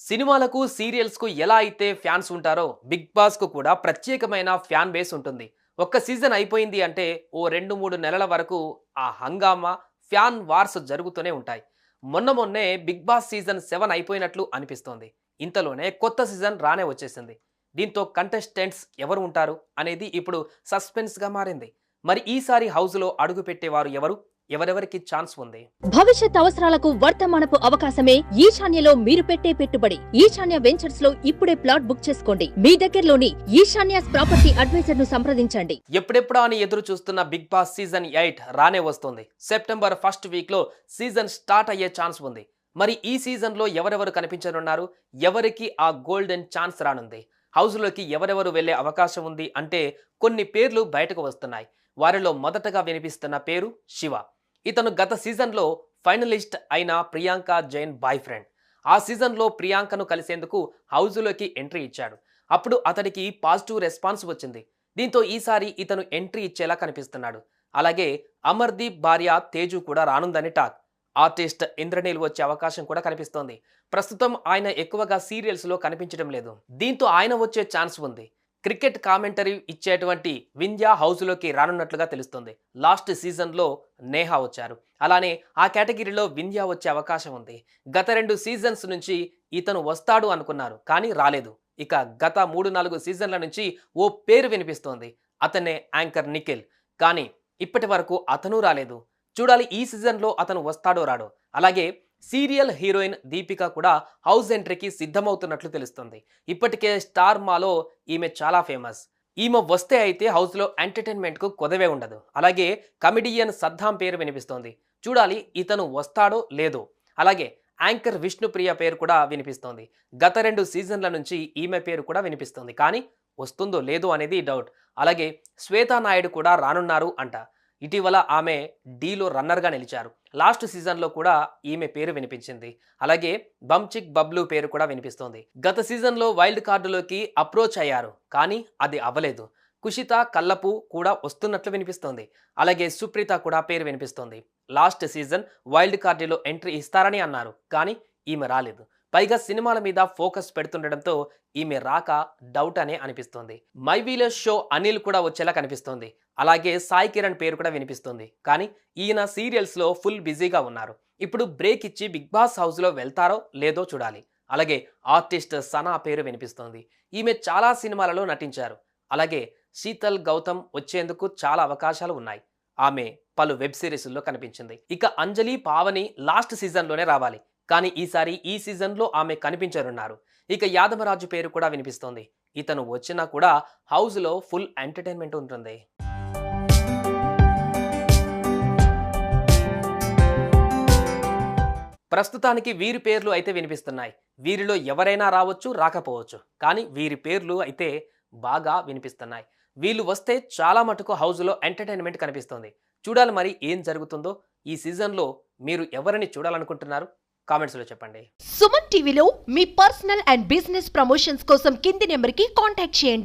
సినిమాలకు, సీరియల్స్‌కు ఎలా అయితే ఫ్యాన్స్ ఉంటారో, 'బిగ్ బాస్'కు కూడా ప్రత్యేకమైన ఫ్యాన్ బేస్ ఉంటుంది. ఒక్క సీజన్ అయిపోయింది అంటే, ఓ 2, 3 నెలల వరకు ఆ హంగామా, ఫ్యాన్ వార్స్ జరుగుతూనే ఉంటాయి. మొన్నే 'బిగ్ బాస్' సీజన్ 7 అయిపోయినట్లు అనిపిస్తోంది. ఇంతలోనే కొత్త సీజన్ రానే వచ్చేసింది. దీంతో కంటెస్టెంట్స్ ఎవరు ఉంటారు అనేది ఇప్పుడు సస్పెన్స్‌గా మారింది. మరి ఈసారి హౌస్‌లో అడుగుపెట్టేవారు ఎవరు? ఎవరెవరికి ఛాన్స్ ఉంది? భవిష్యత్ అవసరాలకు వర్తమానపు అవకాశమే ఈశాన్యలో మీరు పెట్టే పెట్టుబడి. ఈశాన్య వెంచర్స్ లో ఇప్పుడే ప్లాట్ బుక్ చేసుకోండి. మీ దగ్గరలోని ఈశాన్యాస్ ప్రాపర్టీ అడ్వైజర్ ను సంప్రదించండి. ఎప్పుడెప్పుడా అని ఎదురు చూస్తున్న బిగ్ బాస్ సీజన్ 8 రానే వస్తుంది. సెప్టెంబర్ ఫస్ట్ వీక్ లో సీజన్ స్టార్ట్ అయ్యే ఛాన్స్ ఉంది. మరి ఈ సీజన్ లో ఎవరెవరు కనిపించనున్నారు? ఎవరికి ఆ గోల్డెన్ ఛాన్స్ రానుంది? హౌస్ లోకి ఎవరెవరు వెళ్లే అవకాశం ఉంది అంటే కొన్ని పేర్లు బయటకు వస్తున్నాయి. వారిలో మొదటగా వినిపిస్తున్న పేరు శివ. ఇతను గత సీజన్లో ఫైనలిస్ట్ అయిన ప్రియాంక జైన్ బాయ్ ఫ్రెండ్. ఆ సీజన్లో ప్రియాంకను కలిసేందుకు హౌస్లోకి ఎంట్రీ ఇచ్చాడు. అప్పుడు అతడికి పాజిటివ్ రెస్పాన్స్ వచ్చింది. దీంతో ఈసారి ఇతను ఎంట్రీ ఇచ్చేలా కనిపిస్తున్నాడు. అలాగే అమర్దీప్ భార్య తేజు కూడా రానుందని టాక్. ఆర్టిస్ట్ ఇంద్రనీల్ వచ్చే అవకాశం కూడా కనిపిస్తోంది. ప్రస్తుతం ఆయన ఎక్కువగా సీరియల్స్లో కనిపించడం లేదు. దీంతో ఆయన వచ్చే ఛాన్స్ ఉంది. క్రికెట్ కామెంటరీ ఇచ్చేటువంటి వింధ్య హౌస్లోకి రానున్నట్లుగా తెలుస్తుంది. లాస్ట్ సీజన్లో నేహా వచ్చారు. అలానే ఆ కేటగిరీలో వింధ్య వచ్చే అవకాశం ఉంది. గత 2 సీజన్స్ నుంచి ఇతను వస్తాడు అనుకున్నారు, కానీ రాలేదు. ఇక గత 3-4 సీజన్ల నుంచి ఓ పేరు వినిపిస్తోంది. అతనే యాంకర్ నిఖిల్. కానీ ఇప్పటి వరకు అతను రాలేదు. చూడాలి ఈ సీజన్లో అతను వస్తాడో రాడో. అలాగే సీరియల్ హీరోయిన్ దీపిక కూడా హౌస్ ఎంట్రీకి సిద్ధమవుతున్నట్లు తెలుస్తుంది. ఇప్పటికే స్టార్ మాలో ఈమె చాలా ఫేమస్. ఈమె వస్తే అయితే హౌస్లో ఎంటర్టైన్మెంట్కు కొదవే ఉండదు. అలాగే కమిడియన్ సద్దాం పేరు వినిపిస్తోంది. చూడాలి ఇతను వస్తాడో లేదో. అలాగే యాంకర్ విష్ణుప్రియ పేరు కూడా వినిపిస్తోంది. గత 2 సీజన్ల నుంచి ఈమె పేరు కూడా వినిపిస్తోంది. కానీ వస్తుందో లేదో అనేది డౌట్. అలాగే శ్వేతా నాయుడు కూడా రానున్నారు అంట. ఇటీవల ఆమె డీలో రన్నర్గా నిలిచారు. లాస్ట్ సీజన్లో కూడా ఈమె పేరు వినిపించింది. అలాగే బంచిక్ బబ్లు పేరు కూడా వినిపిస్తోంది. గత సీజన్లో వైల్డ్ కార్డులోకి అప్రోచ్ అయ్యారు, కానీ అది అవ్వలేదు. కుషిత కల్లపు కూడా వస్తున్నట్లు వినిపిస్తోంది. అలాగే సుప్రీత కూడా పేరు వినిపిస్తోంది. లాస్ట్ సీజన్ వైల్డ్ కార్డులో ఎంట్రీ ఇస్తారని అన్నారు, కానీ ఈమె రాలేదు. పైగా సినిమాల మీద ఫోకస్ పెడుతుండటంతో ఈమె రాక డౌట్ అనే అనిపిస్తోంది. మై విలేజ్ షో అనిల్ కూడా వచ్చేలా కనిపిస్తోంది. అలాగే సాయి కిరణ్ పేరు కూడా వినిపిస్తుంది. కానీ ఈయన సీరియల్స్లో ఫుల్ బిజీగా ఉన్నారు. ఇప్పుడు బ్రేక్ ఇచ్చి బిగ్ బాస్ హౌస్లో వెళ్తారో లేదో చూడాలి. అలాగే ఆర్టిస్ట్ సనా పేరు వినిపిస్తోంది. ఈమె చాలా సినిమాలలో నటించారు. అలాగే శీతల్ గౌతమ్ వచ్చేందుకు చాలా అవకాశాలు ఉన్నాయి. ఆమె పలు వెబ్ సిరీస్లో కనిపించింది. ఇక అంజలి పావని లాస్ట్ సీజన్లోనే రావాలి, కానీ ఈసారి ఈ సీజన్లో ఆమె కనిపించనున్నారు. ఇక యాదమరాజు పేరు కూడా వినిపిస్తోంది. ఇతను వచ్చినా కూడా హౌస్లో ఫుల్ ఎంటర్టైన్మెంట్ ఉంటుంది. ప్రస్తుతానికి వీరి పేర్లు అయితే వినిపిస్తున్నాయి. వీరిలో ఎవరైనా రావచ్చు, రాకపోవచ్చు. కానీ వీరి పేర్లు అయితే బాగా వినిపిస్తున్నాయి. వీళ్ళు వస్తే చాలా మటుకు హౌస్లో ఎంటర్టైన్మెంట్ కనిపిస్తుంది. చూడాలి మరి ఏం జరుగుతుందో. ఈ సీజన్లో మీరు ఎవరిని చూడాలనుకుంటున్నారు? కామెంట్స్లో చెప్పండి. సుమన్ టీవీలో మీ పర్సనల్ అండ్ బిజినెస్ ప్రమోషన్స్ కోసం కింది నెంబర్కి కాంటాక్ట్ చేయండి.